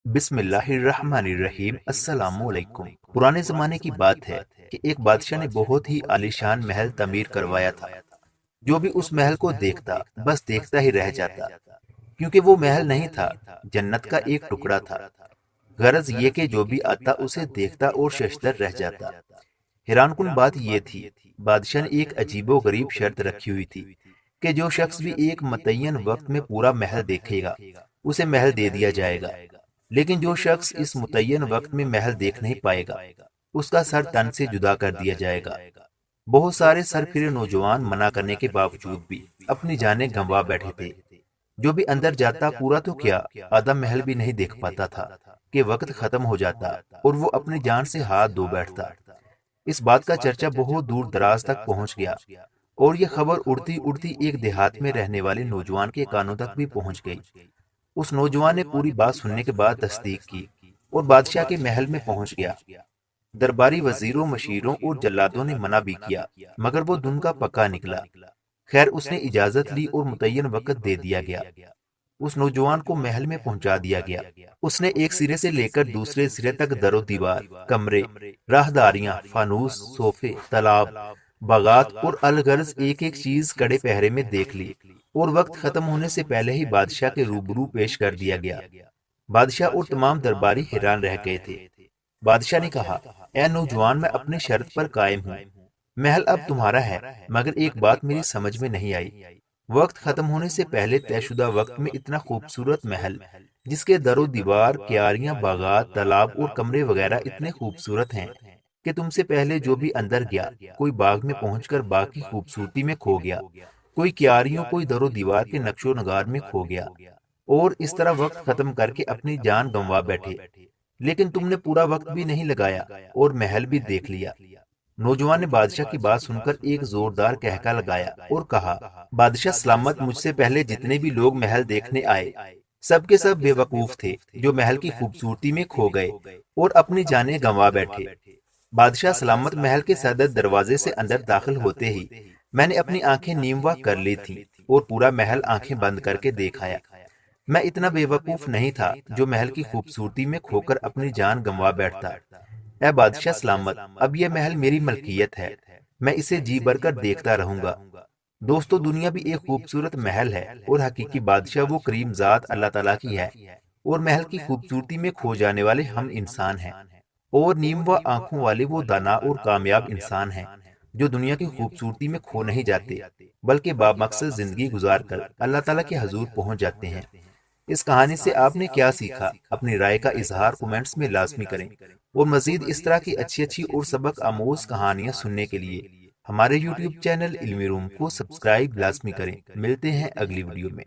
بسم اللہ الرحمن الرحیم۔ السلام علیکم۔ پرانے زمانے کی بات ہے کہ ایک بادشاہ نے بہت ہی عالیشان محل تعمیر کروایا تھا۔ جو بھی اس محل کو دیکھتا بس دیکھتا ہی رہ جاتا، کیونکہ وہ محل نہیں تھا، جنت کا ایک ٹکڑا تھا۔ غرض یہ کہ جو بھی آتا اسے دیکھتا اور ششدر رہ جاتا۔ حیران کن بات یہ تھی، بادشاہ نے ایک عجیب و غریب شرط رکھی ہوئی تھی کہ جو شخص بھی ایک متعین وقت میں پورا محل دیکھے گا اسے محل دے دیا جائے گا، لیکن جو شخص اس متعین وقت میں محل دیکھ نہیں پائے گا اس کا سر تن سے جدا کر دیا جائے گا۔ بہت سارے سرفرے نوجوان منع کرنے کے باوجود بھی اپنی جانیں گنوا بیٹھے تھے۔ جو بھی اندر جاتا پورا تو کیا، آدھا محل بھی نہیں دیکھ پاتا تھا کہ وقت ختم ہو جاتا اور وہ اپنی جان سے ہاتھ دھو بیٹھتا۔ اس بات کا چرچا بہت دور دراز تک پہنچ گیا اور یہ خبر اڑتی اڑتی ایک دیہات میں رہنے والے نوجوان کے کانوں تک بھی پہنچ گئی۔ اس نوجوان نے پوری بات سننے کے بعد تصدیق کی اور بادشاہ کے محل میں پہنچ گیا۔ درباری وزیروں، مشیروں اور جلادوں نے منع بھی کیا، مگر وہ دن کا پکا نکلا۔ خیر اس نے اجازت لی اور متعین وقت دے دیا گیا۔ اس نوجوان کو محل میں پہنچا دیا گیا۔ اس نے ایک سرے سے لے کر دوسرے سرے تک در و دیوار، کمرے، راہداریاں، فانوس، صوفے، تالاب، باغات اور الغرض ایک ایک چیز کڑے پہرے میں دیکھ لی اور وقت ختم ہونے سے پہلے ہی بادشاہ کے روبرو پیش کر دیا گیا۔ بادشاہ اور تمام درباری حیران رہ گئے تھے۔ بادشاہ نے کہا، اے نوجوان، میں اپنی شرط پر قائم ہوں، محل اب تمہارا ہے، مگر ایک بات میری سمجھ میں نہیں آئی۔ وقت ختم ہونے سے پہلے طے شدہ وقت میں اتنا خوبصورت محل جس کے در و دیوار، کیاریاں، باغات، تالاب اور کمرے وغیرہ اتنے خوبصورت ہیں کہ تم سے پہلے جو بھی اندر گیا کوئی باغ میں پہنچ کر باغ کی خوبصورتی میں کھو گیا، کوئی کیاریوں، کوئی در و دیوار کے نقش و نگار میں کھو گیا اور اس طرح وقت ختم کر کے اپنی جان گنوا بیٹھے، لیکن تم نے پورا وقت بھی نہیں لگایا اور محل بھی دیکھ لیا۔ نوجوان نے بادشاہ کی بات سن کر ایک زوردار کہکا لگایا اور کہا، بادشاہ سلامت، مجھ سے پہلے جتنے بھی لوگ محل دیکھنے آئے سب کے سب بے وقوف تھے، جو محل کی خوبصورتی میں کھو گئے اور اپنی جانیں گنوا بیٹھے۔ بادشاہ سلامت، محل کے صدر دروازے سے اندر داخل ہوتے ہی میں نے اپنی آنکھیں نیموا کر لی تھی اور پورا محل آنکھیں بند کر کے دیکھ آیا۔ میں اتنا بے وقوف نہیں تھا جو محل کی خوبصورتی میں کھو کر اپنی جان گنوا بیٹھتا۔ اے بادشاہ سلامت، اب یہ محل میری ملکیت ہے، میں اسے جی بھر کر دیکھتا رہوں گا۔ دوستو، دنیا بھی ایک خوبصورت محل ہے اور حقیقی بادشاہ وہ کریم ذات اللہ تعالیٰ کی ہے، اور محل کی خوبصورتی میں کھو جانے والے ہم انسان ہیں، اور نیموا آنکھوں والے وہ دانا اور کامیاب انسان ہیں جو دنیا کی خوبصورتی میں کھو نہیں جاتے بلکہ بامقصد زندگی گزار کر اللہ تعالیٰ کے حضور پہنچ جاتے ہیں۔ اس کہانی سے آپ نے کیا سیکھا؟ اپنی رائے کا اظہار کومنٹس میں لازمی کریں، اور مزید اس طرح کی اچھی اچھی اور سبق آموز کہانیاں سننے کے لیے ہمارے یوٹیوب چینل علمی روم کو سبسکرائب لازمی کریں۔ ملتے ہیں اگلی ویڈیو میں۔